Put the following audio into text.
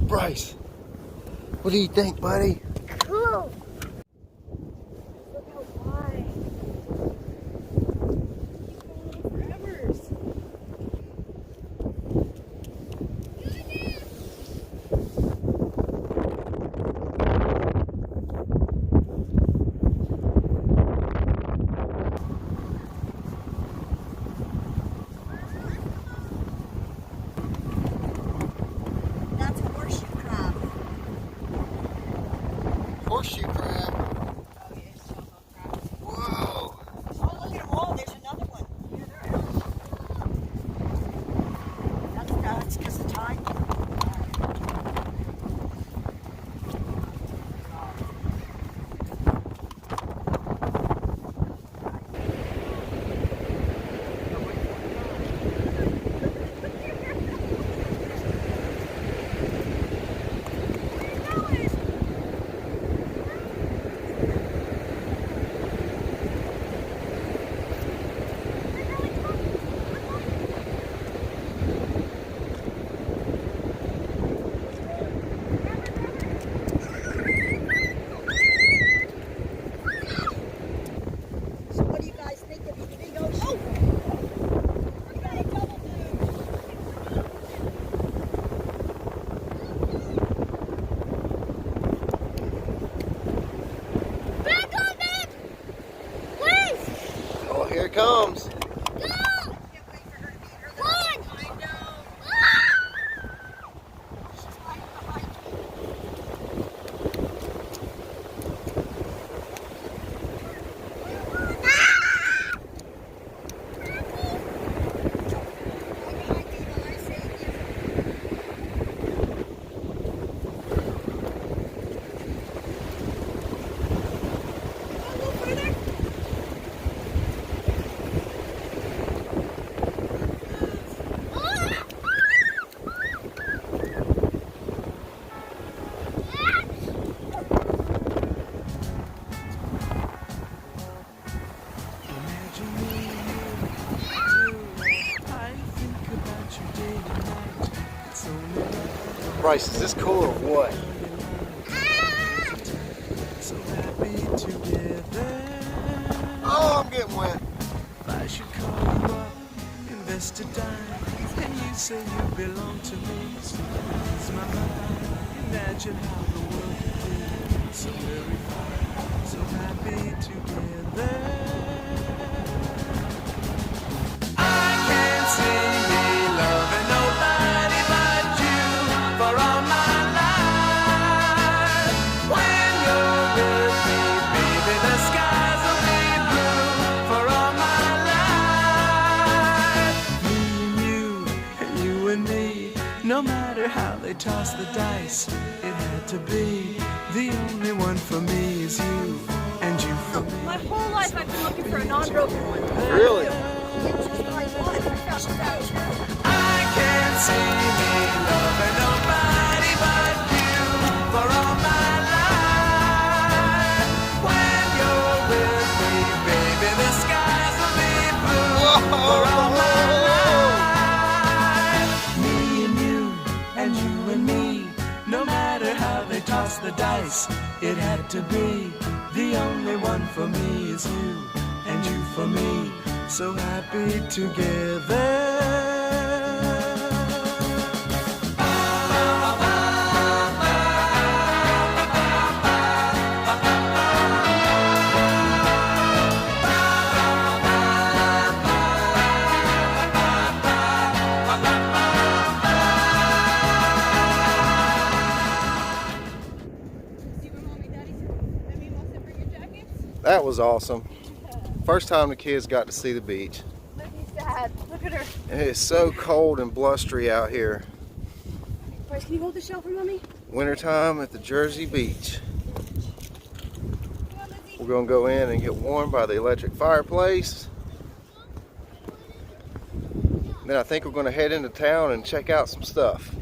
Bryce, what do you think, buddy? Cool. Look how wide. That's a horseshoe crab. Horseshoe crab. Oh, yeah, it's chocolate crab. Whoa. Oh, look at them all. There's another one. That's because of time. So what do you guys think of these big ocean? Oh! You got a double dude. Back on it! Please! Oh, here it comes. Bryce, is this cool or what? Oh, I'm getting wet. I should call you up, invest a dime, and you say you belong to me. So it's my mind. Imagine how the world could be so very fine, so happy together. I can't see me loving nobody but you for all my life. When you're with me, baby, the skies will be blue for all my life. Me and you and me, no matter how they toss the dice, it had to be. The only one for me is you, and you for me. My whole life I've been looking for a non-broken one. Really? It's just like one. I found this out. I can't see me loving nobody but you for all my life. When you're with me, baby, the skies will be blue for all my life. Me and you and me, no matter how they toss the dice, it had to be. The only one for me is you, and you for me, so happy together. That was awesome. First time the kids got to see the beach. Look, he's sad. Look at her. And it's so cold and blustery out here. Bryce, can you hold the shell for mommy? Wintertime at the Jersey Beach. We're gonna go in and get warm by the electric fireplace. Then I think we're gonna head into town and check out some stuff.